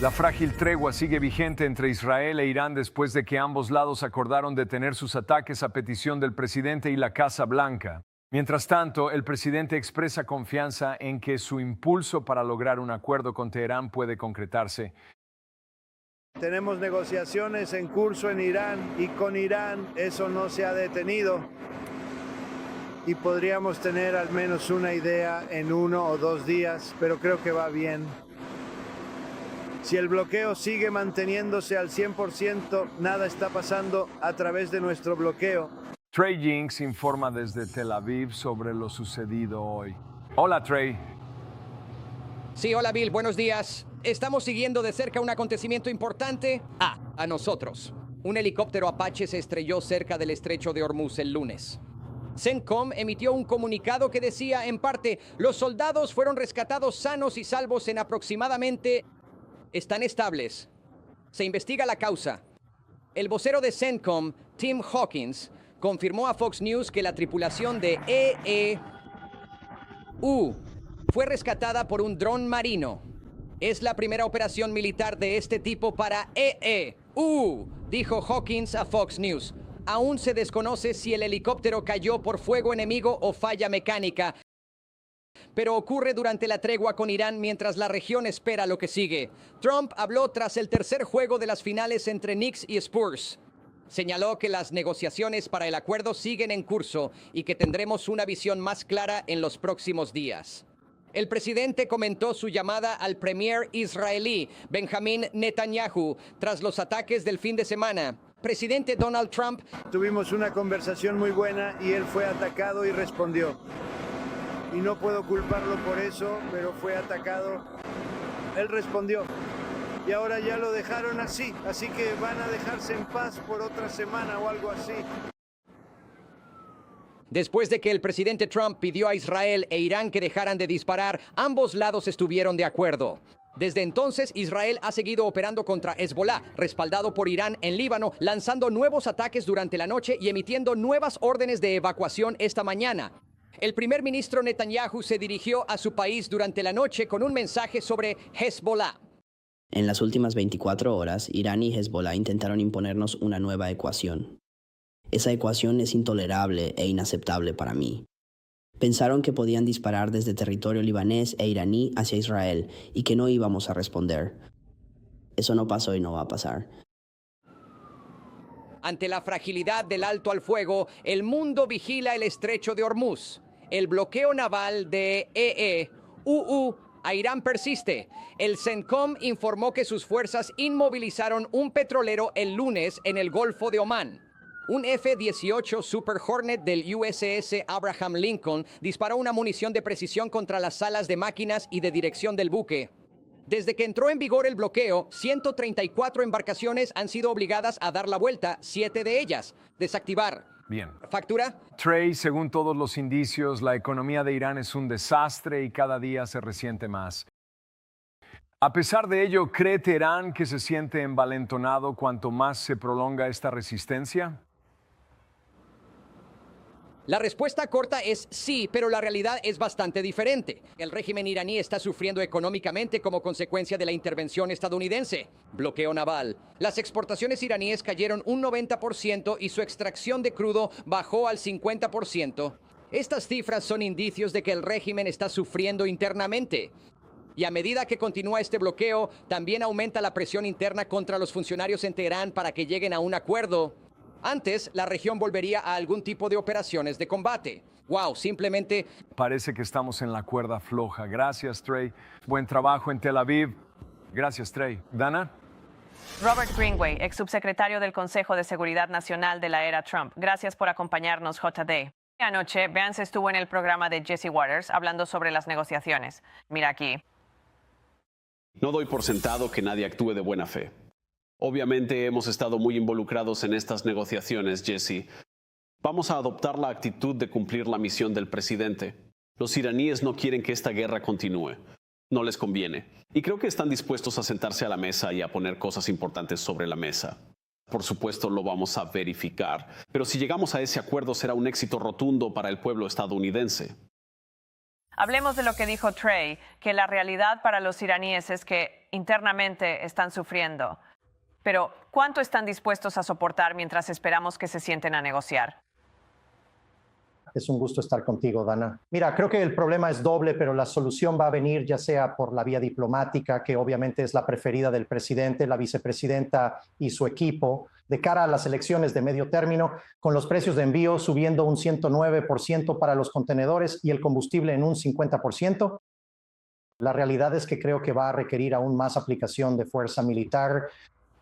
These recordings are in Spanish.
La frágil tregua sigue vigente entre Israel e Irán después de que ambos lados acordaron detener sus ataques a petición del presidente y la Casa Blanca. Mientras tanto, el presidente expresa confianza en que su impulso para lograr un acuerdo con Teherán puede concretarse. Tenemos negociaciones en curso en Irán y con Irán eso no se ha detenido y podríamos tener al menos una idea en 1 o 2 días, pero creo que va bien. Si el bloqueo sigue manteniéndose al 100%, nada está pasando a través de nuestro bloqueo. Trey Jinks informa desde Tel Aviv sobre lo sucedido hoy. Hola, Trey. Sí, hola Bill, buenos días. Estamos siguiendo de cerca un acontecimiento importante a nosotros. Un helicóptero Apache se estrelló cerca del estrecho de Hormuz el lunes. CENTCOM emitió un comunicado que decía, en parte, los soldados fueron rescatados sanos y salvos en aproximadamente... Están estables. Se investiga la causa. El vocero de CENTCOM, Tim Hawkins, confirmó a Fox News que la tripulación de EEU fue rescatada por un dron marino. Es la primera operación militar de este tipo para EEU, dijo Hawkins a Fox News. Aún se desconoce si el helicóptero cayó por fuego enemigo o falla mecánica, pero ocurre durante la tregua con Irán mientras la región espera lo que sigue. Trump habló tras el tercer juego de las finales entre Knicks y Spurs. Señaló que las negociaciones para el acuerdo siguen en curso y que tendremos una visión más clara en los próximos días. El presidente comentó su llamada al premier israelí, Benjamin Netanyahu, tras los ataques del fin de semana. Presidente Donald Trump. Tuvimos una conversación muy buena y él fue atacado y respondió. Y no puedo culparlo por eso, pero fue atacado. Él respondió. Y ahora ya lo dejaron así que van a dejarse en paz por otra semana o algo así. Después de que el presidente Trump pidió a Israel e Irán que dejaran de disparar, ambos lados estuvieron de acuerdo. Desde entonces, Israel ha seguido operando contra Hezbollah, respaldado por Irán en Líbano, lanzando nuevos ataques durante la noche y emitiendo nuevas órdenes de evacuación esta mañana. El primer ministro Netanyahu se dirigió a su país durante la noche con un mensaje sobre Hezbollah. En las últimas 24 horas, Irán y Hezbollah intentaron imponernos una nueva ecuación. Esa ecuación es intolerable e inaceptable para mí. Pensaron que podían disparar desde territorio libanés e iraní hacia Israel y que no íbamos a responder. Eso no pasó y no va a pasar. Ante la fragilidad del alto al fuego, el mundo vigila el estrecho de Hormuz. El bloqueo naval de EEU a Irán persiste. El CENTCOM informó que sus fuerzas inmovilizaron un petrolero el lunes en el Golfo de Omán. Un F-18 Super Hornet del USS Abraham Lincoln disparó una munición de precisión contra las salas de máquinas y de dirección del buque. Desde que entró en vigor el bloqueo, 134 embarcaciones han sido obligadas a dar la vuelta, 7 de ellas desactivar. Bien. ¿Factura? Trey, según todos los indicios, la economía de Irán es un desastre y cada día se resiente más. A pesar de ello, ¿cree Teherán que se siente envalentonado cuanto más se prolonga esta resistencia? La respuesta corta es sí, pero la realidad es bastante diferente. El régimen iraní está sufriendo económicamente como consecuencia de la intervención estadounidense. Bloqueo naval. Las exportaciones iraníes cayeron un 90% y su extracción de crudo bajó al 50%. Estas cifras son indicios de que el régimen está sufriendo internamente. Y a medida que continúa este bloqueo, también aumenta la presión interna contra los funcionarios en Teherán para que lleguen a un acuerdo. Antes, la región volvería a algún tipo de operaciones de combate. Wow, simplemente... Parece que estamos en la cuerda floja. Gracias, Trey. Buen trabajo en Tel Aviv. Gracias, Trey. ¿Dana? Robert Greenway, ex subsecretario del Consejo de Seguridad Nacional de la era Trump. Gracias por acompañarnos, JD. Anoche, Vance estuvo en el programa de Jesse Waters hablando sobre las negociaciones. Mira aquí. No doy por sentado que nadie actúe de buena fe. Obviamente hemos estado muy involucrados en estas negociaciones, Jesse. Vamos a adoptar la actitud de cumplir la misión del presidente. Los iraníes no quieren que esta guerra continúe. No les conviene. Y creo que están dispuestos a sentarse a la mesa y a poner cosas importantes sobre la mesa. Por supuesto, lo vamos a verificar. Pero si llegamos a ese acuerdo, será un éxito rotundo para el pueblo estadounidense. Hablemos de lo que dijo Trey, que la realidad para los iraníes es que internamente están sufriendo. Pero, ¿cuánto están dispuestos a soportar mientras esperamos que se sienten a negociar? Es un gusto estar contigo, Dana. Mira, creo que el problema es doble, pero la solución va a venir ya sea por la vía diplomática, que obviamente es la preferida del presidente, la vicepresidenta y su equipo, de cara a las elecciones de medio término, con los precios de envío subiendo un 109% para los contenedores y el combustible en un 50%. La realidad es que creo que va a requerir aún más aplicación de fuerza militar.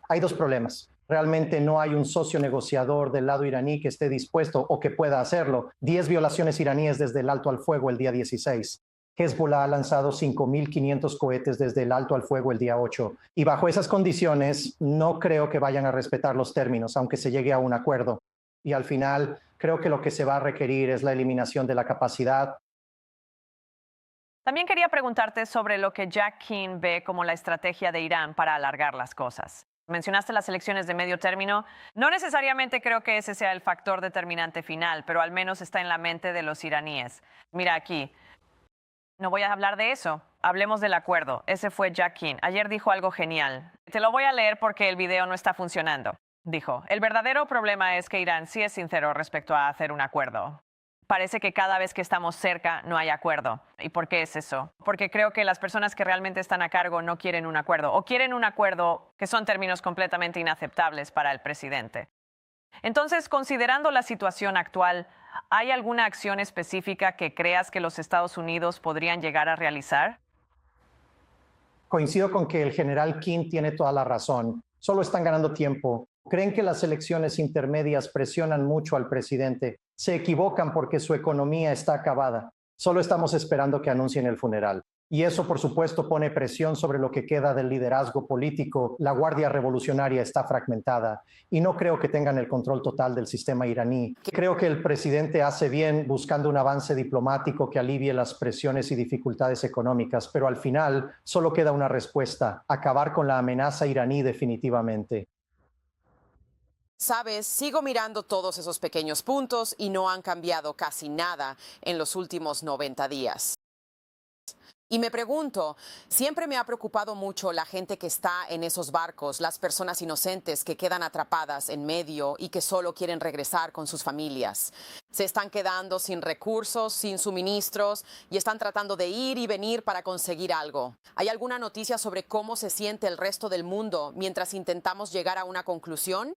Hay dos problemas. Realmente no hay un socio negociador del lado iraní que esté dispuesto o que pueda hacerlo. 10 violaciones iraníes desde el alto al fuego el día 16. Hezbollah ha lanzado 5.500 cohetes desde el alto al fuego el día 8. Y bajo esas condiciones no creo que vayan a respetar los términos, aunque se llegue a un acuerdo. Y al final creo que lo que se va a requerir es la eliminación de la capacidad. También quería preguntarte sobre lo que Jack Keane ve como la estrategia de Irán para alargar las cosas. Mencionaste las elecciones de medio término. No necesariamente creo que ese sea el factor determinante final, pero al menos está en la mente de los iraníes. Mira aquí. No voy a hablar de eso. Hablemos del acuerdo. Ese fue Jack Keane. Ayer dijo algo genial. Te lo voy a leer porque el video no está funcionando. Dijo, el verdadero problema es que Irán sí es sincero respecto a hacer un acuerdo. Parece que cada vez que estamos cerca no hay acuerdo. ¿Y por qué es eso? Porque creo que las personas que realmente están a cargo no quieren un acuerdo o quieren un acuerdo que son términos completamente inaceptables para el presidente. Entonces, considerando la situación actual, ¿hay alguna acción específica que creas que los Estados Unidos podrían llegar a realizar? Coincido con que el general Keane tiene toda la razón. Solo están ganando tiempo. Creen que las elecciones intermedias presionan mucho al presidente. Se equivocan porque su economía está acabada. Solo estamos esperando que anuncien el funeral. Y eso, por supuesto, pone presión sobre lo que queda del liderazgo político. La Guardia Revolucionaria está fragmentada y no creo que tengan el control total del sistema iraní. Creo que el presidente hace bien buscando un avance diplomático que alivie las presiones y dificultades económicas, pero al final solo queda una respuesta: acabar con la amenaza iraní definitivamente. Sabes, sigo mirando todos esos pequeños puntos y no han cambiado casi nada en los últimos 90 días. Y me pregunto, siempre me ha preocupado mucho la gente que está en esos barcos, las personas inocentes que quedan atrapadas en medio y que solo quieren regresar con sus familias. Se están quedando sin recursos, sin suministros y están tratando de ir y venir para conseguir algo. ¿Hay alguna noticia sobre cómo se siente el resto del mundo mientras intentamos llegar a una conclusión?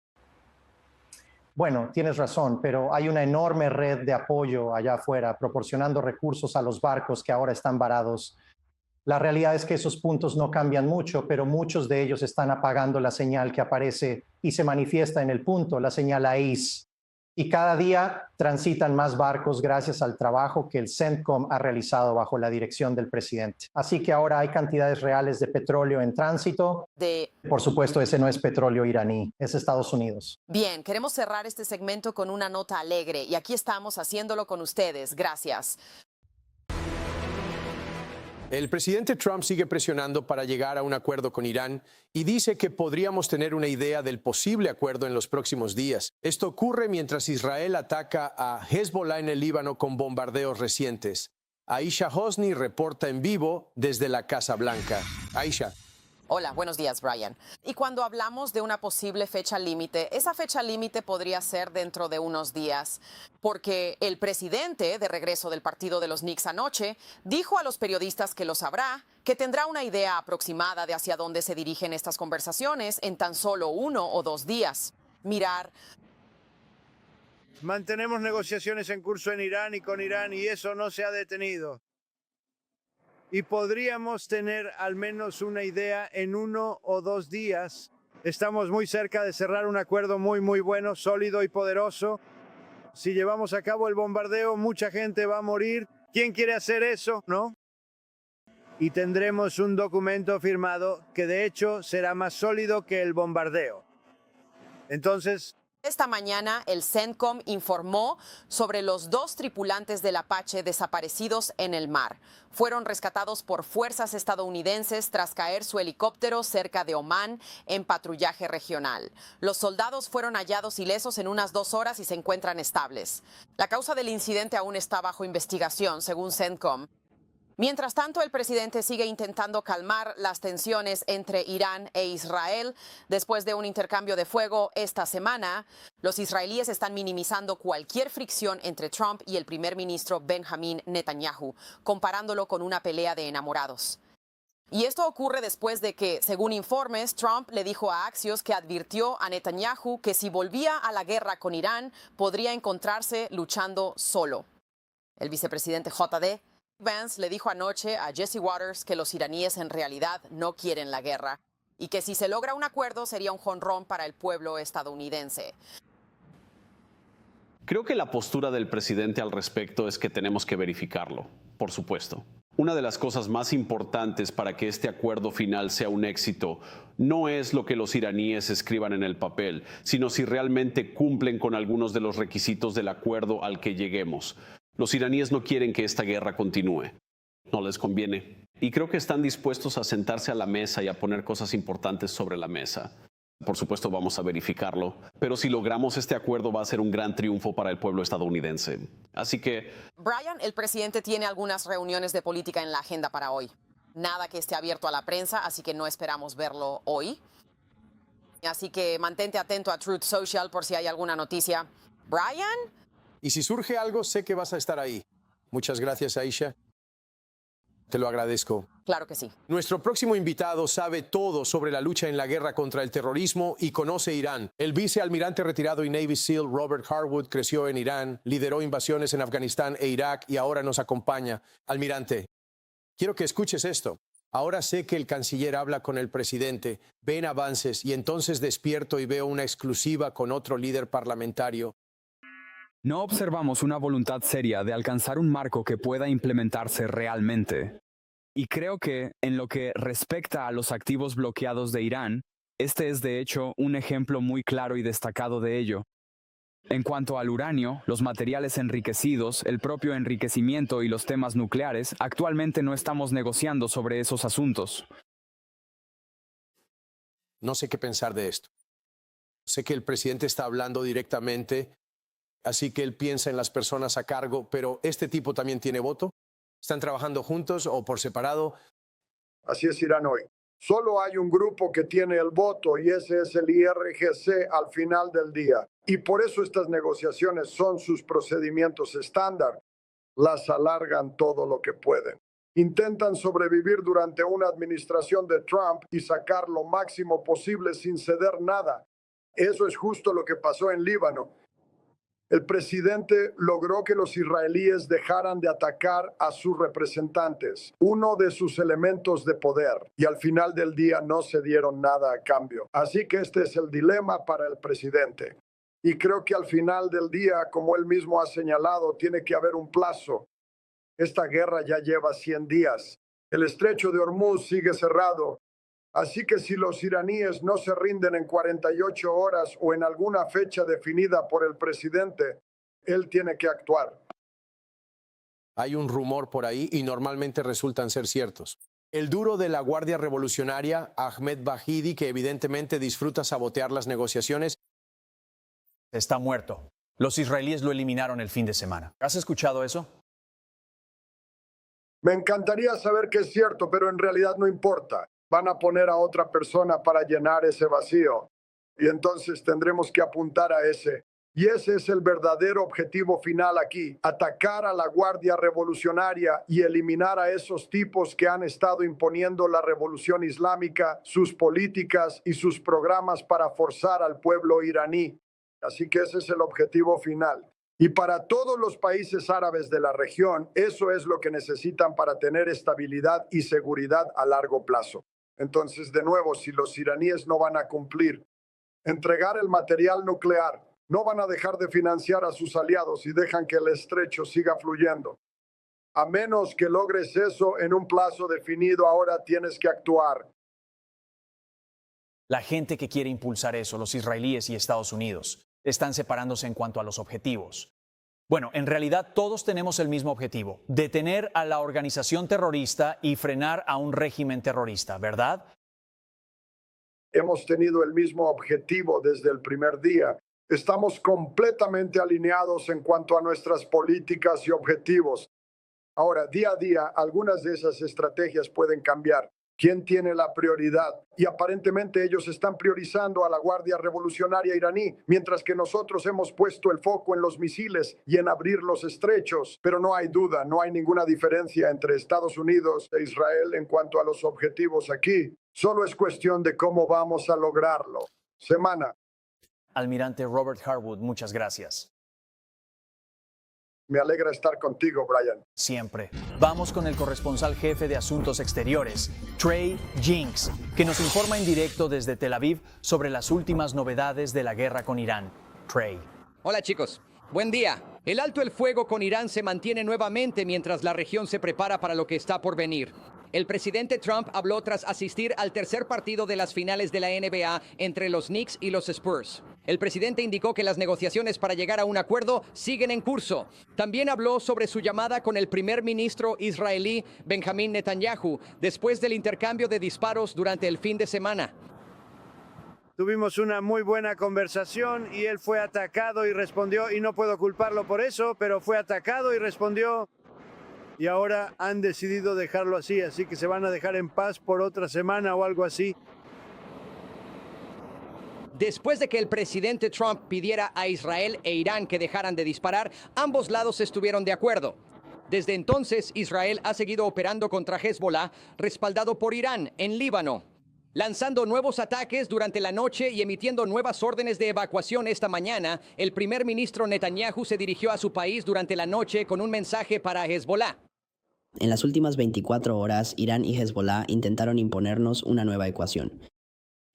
Bueno, tienes razón, pero hay una enorme red de apoyo allá afuera, proporcionando recursos a los barcos que ahora están varados. La realidad es que esos puntos no cambian mucho, pero muchos de ellos están apagando la señal que aparece y se manifiesta en el punto, la señal AIS. Y cada día transitan más barcos gracias al trabajo que el CENTCOM ha realizado bajo la dirección del presidente. Así que ahora hay cantidades reales de petróleo en tránsito. Por supuesto, ese no es petróleo iraní, es Estados Unidos. Bien, queremos cerrar este segmento con una nota alegre y aquí estamos haciéndolo con ustedes. Gracias. El presidente Trump sigue presionando para llegar a un acuerdo con Irán y dice que podríamos tener una idea del posible acuerdo en los próximos días. Esto ocurre mientras Israel ataca a Hezbollah en el Líbano con bombardeos recientes. Aisha Hosni reporta en vivo desde la Casa Blanca. Aisha. Hola, buenos días, Brian. Y cuando hablamos de una posible fecha límite, esa fecha límite podría ser dentro de unos días, porque el presidente, de regreso del partido de los Knicks anoche, dijo a los periodistas que lo sabrá, que tendrá una idea aproximada de hacia dónde se dirigen estas conversaciones en tan solo 1 o 2 días. Mantenemos negociaciones en curso en Irán y con Irán y eso no se ha detenido. Y podríamos tener al menos una idea en 1 o 2 días. Estamos muy cerca de cerrar un acuerdo muy bueno, sólido y poderoso. Si llevamos a cabo el bombardeo, mucha gente va a morir. ¿Quién quiere hacer eso? ¿No? Y tendremos un documento firmado que de hecho será más sólido que el bombardeo. Entonces, esta mañana, el CENTCOM informó sobre los 2 tripulantes del Apache desaparecidos en el mar. Fueron rescatados por fuerzas estadounidenses tras caer su helicóptero cerca de Omán en patrullaje regional. Los soldados fueron hallados ilesos en unas 2 horas y se encuentran estables. La causa del incidente aún está bajo investigación, según CENTCOM. Mientras tanto, el presidente sigue intentando calmar las tensiones entre Irán e Israel. Después de un intercambio de fuego esta semana, los israelíes están minimizando cualquier fricción entre Trump y el primer ministro Benjamin Netanyahu, comparándolo con una pelea de enamorados. Y esto ocurre después de que, según informes, Trump le dijo a Axios que advirtió a Netanyahu que si volvía a la guerra con Irán, podría encontrarse luchando solo. El vicepresidente J.D. Vance le dijo anoche a Jesse Waters que los iraníes en realidad no quieren la guerra y que si se logra un acuerdo sería un jonrón para el pueblo estadounidense. Creo que la postura del presidente al respecto es que tenemos que verificarlo, por supuesto. Una de las cosas más importantes para que este acuerdo final sea un éxito no es lo que los iraníes escriban en el papel, sino si realmente cumplen con algunos de los requisitos del acuerdo al que lleguemos. Los iraníes no quieren que esta guerra continúe. No les conviene. Y creo que están dispuestos a sentarse a la mesa y a poner cosas importantes sobre la mesa. Por supuesto, vamos a verificarlo. Pero si logramos este acuerdo, va a ser un gran triunfo para el pueblo estadounidense. Así que... Brian, el presidente tiene algunas reuniones de política en la agenda para hoy. Nada que esté abierto a la prensa, así que no esperamos verlo hoy. Así que mantente atento a Truth Social por si hay alguna noticia. Brian... Y si surge algo, sé que vas a estar ahí. Muchas gracias, Aisha. Te lo agradezco. Claro que sí. Nuestro próximo invitado sabe todo sobre la lucha en la guerra contra el terrorismo y conoce Irán. El vicealmirante retirado y Navy SEAL Robert Harwood creció en Irán, lideró invasiones en Afganistán e Irak y ahora nos acompaña. Almirante, quiero que escuches esto. Ahora sé que el canciller habla con el presidente, ven avances y entonces despierto y veo una exclusiva con otro líder parlamentario. No observamos una voluntad seria de alcanzar un marco que pueda implementarse realmente. Y creo que, en lo que respecta a los activos bloqueados de Irán, este es de hecho un ejemplo muy claro y destacado de ello. En cuanto al uranio, los materiales enriquecidos, el propio enriquecimiento y los temas nucleares, actualmente no estamos negociando sobre esos asuntos. No sé qué pensar de esto. Sé que el presidente está hablando directamente, así que él piensa en las personas a cargo, pero ¿este tipo también tiene voto? ¿Están trabajando juntos o por separado? Así es Irán hoy. Solo hay un grupo que tiene el voto y ese es el IRGC al final del día. Y por eso estas negociaciones son sus procedimientos estándar. Las alargan todo lo que pueden. Intentan sobrevivir durante una administración de Trump y sacar lo máximo posible sin ceder nada. Eso es justo lo que pasó en Líbano. El presidente logró que los israelíes dejaran de atacar a sus representantes, uno de sus elementos de poder, y al final del día no se dieron nada a cambio. Así que este es el dilema para el presidente. Y creo que al final del día, como él mismo ha señalado, tiene que haber un plazo. Esta guerra ya lleva 100 días. El estrecho de Hormuz sigue cerrado. Así que si los iraníes no se rinden en 48 horas o en alguna fecha definida por el presidente, él tiene que actuar. Hay un rumor por ahí y normalmente resultan ser ciertos. El duro de la Guardia Revolucionaria, Ahmed Bahidi, que evidentemente disfruta sabotear las negociaciones, está muerto. Los israelíes lo eliminaron el fin de semana. ¿Has escuchado eso? Me encantaría saber que es cierto, pero en realidad no importa. Van a poner a otra persona para llenar ese vacío. Y entonces tendremos que apuntar a ese. Y ese es el verdadero objetivo final aquí. Atacar a la Guardia Revolucionaria y eliminar a esos tipos que han estado imponiendo la revolución islámica, sus políticas y sus programas para forzar al pueblo iraní. Así que ese es el objetivo final. Y para todos los países árabes de la región, eso es lo que necesitan para tener estabilidad y seguridad a largo plazo. Entonces, de nuevo, si los iraníes no van a cumplir, entregar el material nuclear, no van a dejar de financiar a sus aliados y dejan que el estrecho siga fluyendo. A menos que logres eso en un plazo definido, ahora tienes que actuar. La gente que quiere impulsar eso, los israelíes y Estados Unidos, están separándose en cuanto a los objetivos. Bueno, en realidad todos tenemos el mismo objetivo, detener a la organización terrorista y frenar a un régimen terrorista, ¿verdad? Hemos tenido el mismo objetivo desde el primer día. Estamos completamente alineados en cuanto a nuestras políticas y objetivos. Ahora, día a día, algunas de esas estrategias pueden cambiar. ¿Quién tiene la prioridad? Y aparentemente ellos están priorizando a la Guardia Revolucionaria iraní, mientras que nosotros hemos puesto el foco en los misiles y en abrir los estrechos. Pero no hay duda, no hay ninguna diferencia entre Estados Unidos e Israel en cuanto a los objetivos aquí. Solo es cuestión de cómo vamos a lograrlo. Semana. Almirante Robert Harwood, muchas gracias. Me alegra estar contigo, Brian. Siempre. Vamos con el corresponsal jefe de Asuntos Exteriores, Trey Jinks, que nos informa en directo desde Tel Aviv sobre las últimas novedades de la guerra con Irán. Trey. Hola chicos, buen día. El alto el fuego con Irán se mantiene nuevamente mientras la región se prepara para lo que está por venir. El presidente Trump habló tras asistir al tercer partido de las finales de la NBA entre los Knicks y los Spurs. El presidente indicó que las negociaciones para llegar a un acuerdo siguen en curso. También habló sobre su llamada con el primer ministro israelí Benjamin Netanyahu después del intercambio de disparos durante el fin de semana. Tuvimos una muy buena conversación y él fue atacado y respondió, y no puedo culparlo por eso, pero fue atacado y respondió. Y ahora han decidido dejarlo así que se van a dejar en paz por otra semana o algo así. Después de que el presidente Trump pidiera a Israel e Irán que dejaran de disparar, ambos lados estuvieron de acuerdo. Desde entonces, Israel ha seguido operando contra Hezbollah, respaldado por Irán, en Líbano, lanzando nuevos ataques durante la noche y emitiendo nuevas órdenes de evacuación esta mañana. El primer ministro Netanyahu se dirigió a su país durante la noche con un mensaje para Hezbollah. En las últimas 24 horas, Irán y Hezbollah intentaron imponernos una nueva ecuación.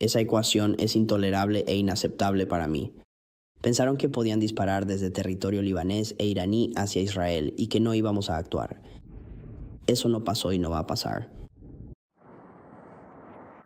Esa ecuación es intolerable e inaceptable para mí. Pensaron que podían disparar desde territorio libanés e iraní hacia Israel y que no íbamos a actuar. Eso no pasó y no va a pasar.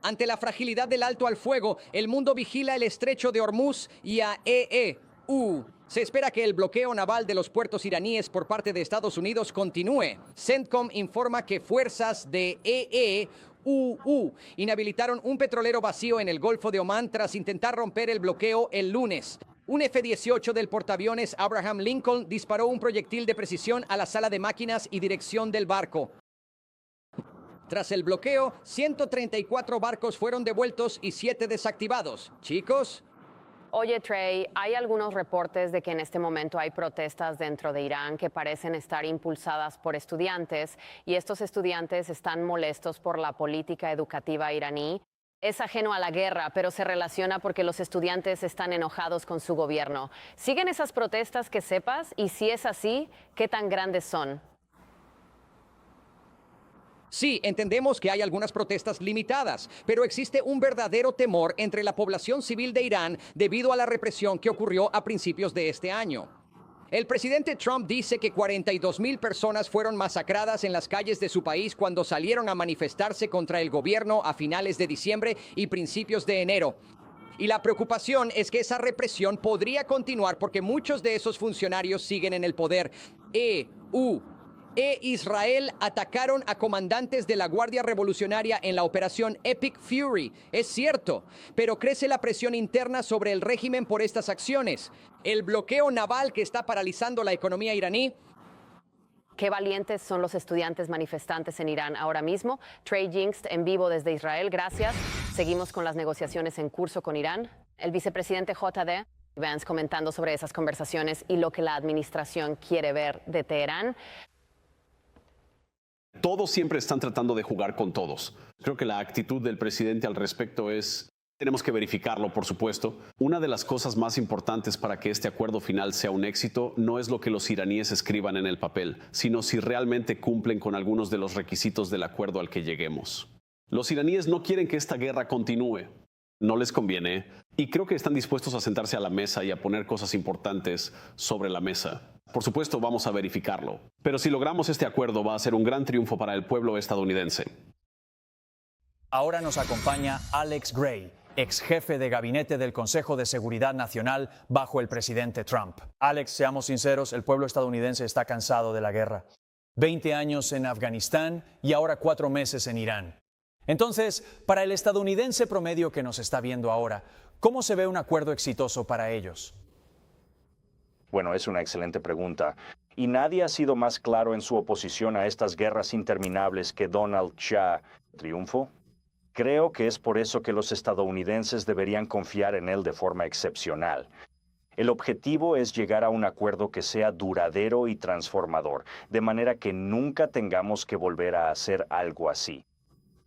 Ante la fragilidad del alto al fuego, el mundo vigila el estrecho de Hormuz y a EEU. Se espera que el bloqueo naval de los puertos iraníes por parte de Estados Unidos continúe. CENTCOM informa que fuerzas de EEU inhabilitaron un petrolero vacío en el Golfo de Omán tras intentar romper el bloqueo el lunes. Un F-18 del portaaviones Abraham Lincoln disparó un proyectil de precisión a la sala de máquinas y dirección del barco. Tras el bloqueo, 134 barcos fueron devueltos y 7 desactivados. Chicos. Oye, Trey, hay algunos reportes de que en este momento hay protestas dentro de Irán que parecen estar impulsadas por estudiantes y estos estudiantes están molestos por la política educativa iraní. Es ajeno a la guerra, pero se relaciona porque los estudiantes están enojados con su gobierno. ¿Siguen esas protestas que sepas? Y si es así, ¿qué tan grandes son? Sí, entendemos que hay algunas protestas limitadas, pero existe un verdadero temor entre la población civil de Irán debido a la represión que ocurrió a principios de este año. El presidente Trump dice que 42,000 personas fueron masacradas en las calles de su país cuando salieron a manifestarse contra el gobierno a finales de diciembre y principios de enero. Y la preocupación es que esa represión podría continuar porque muchos de esos funcionarios siguen en el poder. EU e Israel atacaron a comandantes de la Guardia Revolucionaria en la operación Epic Fury. Es cierto, pero crece la presión interna sobre el régimen por estas acciones. El bloqueo naval que está paralizando la economía iraní. Qué valientes son los estudiantes manifestantes en Irán ahora mismo. Trey Jinks en vivo desde Israel, gracias. Seguimos con las negociaciones en curso con Irán. El vicepresidente JD Vance comentando sobre esas conversaciones y lo que la administración quiere ver de Teherán. Todos siempre están tratando de jugar con todos. Creo que la actitud del presidente al respecto es, tenemos que verificarlo, por supuesto. Una de las cosas más importantes para que este acuerdo final sea un éxito no es lo que los iraníes escriban en el papel, sino si realmente cumplen con algunos de los requisitos del acuerdo al que lleguemos. Los iraníes no quieren que esta guerra continúe. No les conviene. Y creo que están dispuestos a sentarse a la mesa y a poner cosas importantes sobre la mesa. Por supuesto, vamos a verificarlo. Pero si logramos este acuerdo, va a ser un gran triunfo para el pueblo estadounidense. Ahora nos acompaña Alex Gray, ex jefe de gabinete del Consejo de Seguridad Nacional bajo el presidente Trump. Alex, seamos sinceros, el pueblo estadounidense está cansado de la guerra. 20 años en Afganistán y ahora 4 meses en Irán. Entonces, para el estadounidense promedio que nos está viendo ahora, ¿cómo se ve un acuerdo exitoso para ellos? Bueno, es una excelente pregunta. Y nadie ha sido más claro en su oposición a estas guerras interminables que Donald Shah. ¿Triunfo? Creo que es por eso que los estadounidenses deberían confiar en él de forma excepcional. El objetivo es llegar a un acuerdo que sea duradero y transformador, de manera que nunca tengamos que volver a hacer algo así.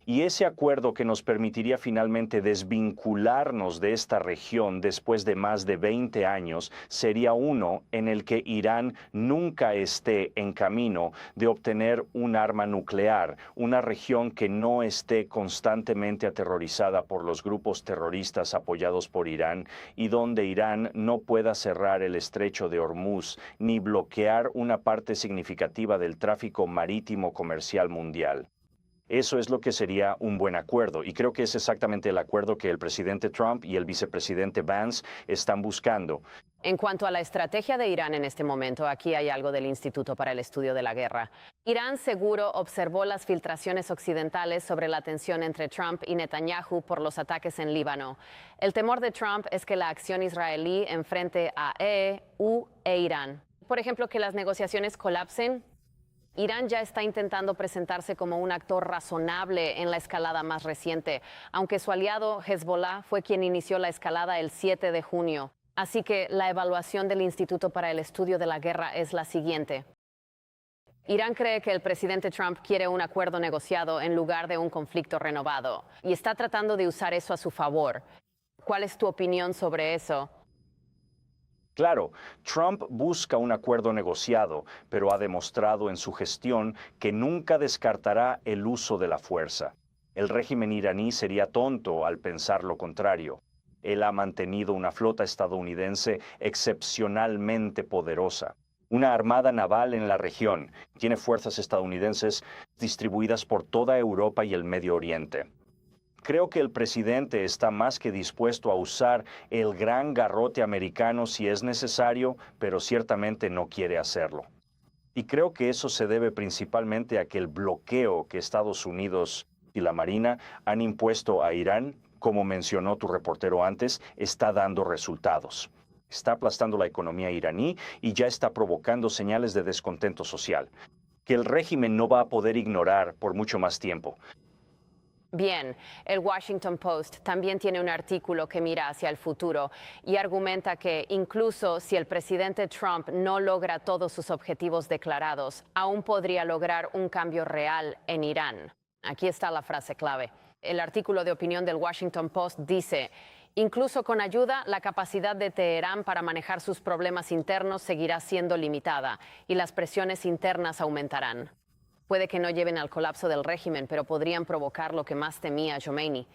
Y ese acuerdo que nos permitiría finalmente desvincularnos de esta región después de más de 20 años sería uno en el que Irán nunca esté en camino de obtener un arma nuclear, una región que no esté constantemente aterrorizada por los grupos terroristas apoyados por Irán y donde Irán no pueda cerrar el estrecho de Hormuz ni bloquear una parte significativa del tráfico marítimo comercial mundial. Eso es lo que sería un buen acuerdo, y creo que es exactamente el acuerdo que el presidente Trump y el vicepresidente Vance están buscando. En cuanto a la estrategia de Irán en este momento, aquí hay algo del Instituto para el Estudio de la Guerra. Irán seguro observó las filtraciones occidentales sobre la tensión entre Trump y Netanyahu por los ataques en Líbano. El temor de Trump es que la acción israelí enfrente a EU e Irán. Por ejemplo, que las negociaciones colapsen. Irán ya está intentando presentarse como un actor razonable en la escalada más reciente, aunque su aliado Hezbollah fue quien inició la escalada el 7 de junio. Así que la evaluación del Instituto para el Estudio de la Guerra es la siguiente. Irán cree que el presidente Trump quiere un acuerdo negociado en lugar de un conflicto renovado, y está tratando de usar eso a su favor. ¿Cuál es tu opinión sobre eso? Claro, Trump busca un acuerdo negociado, pero ha demostrado en su gestión que nunca descartará el uso de la fuerza. El régimen iraní sería tonto al pensar lo contrario. Él ha mantenido una flota estadounidense excepcionalmente poderosa, una armada naval en la región, tiene fuerzas estadounidenses distribuidas por toda Europa y el Medio Oriente. Creo que el presidente está más que dispuesto a usar el gran garrote americano si es necesario, pero ciertamente no quiere hacerlo. Y creo que eso se debe principalmente a que el bloqueo que Estados Unidos y la Marina han impuesto a Irán, como mencionó tu reportero antes, está dando resultados. Está aplastando la economía iraní y ya está provocando señales de descontento social, que el régimen no va a poder ignorar por mucho más tiempo. Bien, el Washington Post también tiene un artículo que mira hacia el futuro y argumenta que incluso si el presidente Trump no logra todos sus objetivos declarados, aún podría lograr un cambio real en Irán. Aquí está la frase clave. El artículo de opinión del Washington Post dice: incluso con ayuda, la capacidad de Teherán para manejar sus problemas internos seguirá siendo limitada y las presiones internas aumentarán. Puede que no lleven al colapso del régimen, pero podrían provocar lo que más temía Khomeini.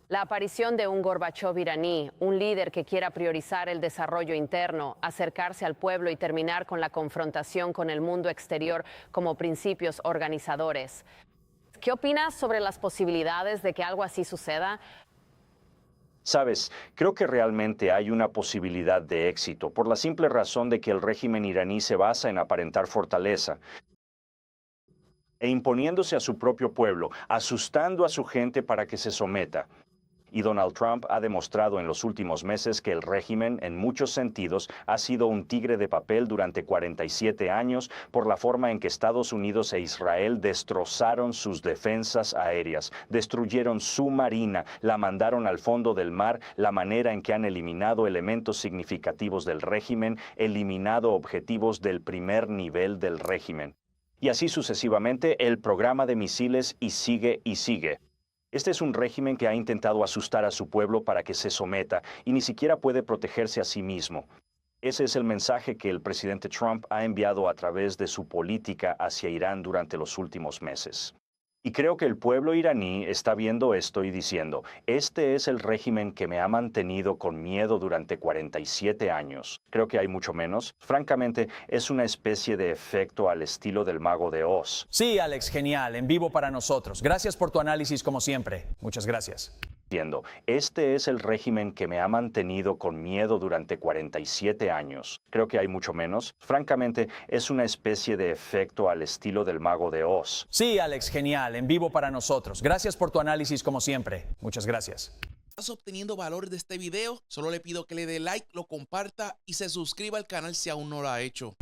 La aparición de un Gorbachov iraní, un líder que quiera priorizar el desarrollo interno, acercarse al pueblo y terminar con la confrontación con el mundo exterior como principios organizadores. ¿Qué opinas sobre las posibilidades de que algo así suceda? Sabes, creo que realmente hay una posibilidad de éxito, por la simple razón de que el régimen iraní se basa en aparentar fortaleza e imponiéndose a su propio pueblo, asustando a su gente para que se someta. Y Donald Trump ha demostrado en los últimos meses que el régimen, en muchos sentidos, ha sido un tigre de papel durante 47 años por la forma en que Estados Unidos e Israel destrozaron sus defensas aéreas, destruyeron su marina, la mandaron al fondo del mar, la manera en que han eliminado elementos significativos del régimen, eliminado objetivos del primer nivel del régimen. Y así sucesivamente el programa de misiles y sigue y sigue. Este es un régimen que ha intentado asustar a su pueblo para que se someta y ni siquiera puede protegerse a sí mismo. Ese es el mensaje que el presidente Trump ha enviado a través de su política hacia Irán durante los últimos meses. Y creo que el pueblo iraní está viendo esto y diciendo, este es el régimen que me ha mantenido con miedo durante 47 años. Creo que hay mucho menos. Francamente, es una especie de efecto al estilo del Mago de Oz. Sí, Alex, genial, en vivo para nosotros. Gracias por tu análisis como siempre. Muchas gracias. Este es el régimen que me ha mantenido con miedo durante 47 años. Creo que hay mucho menos. Francamente, es una especie de efecto al estilo del Mago de Oz. Sí, Alex, genial, en vivo para nosotros. Gracias por tu análisis como siempre. Muchas gracias. ¿Estás obteniendo valor de este video? Solo le pido que le dé like, lo comparta y se suscriba al canal si aún no lo ha hecho.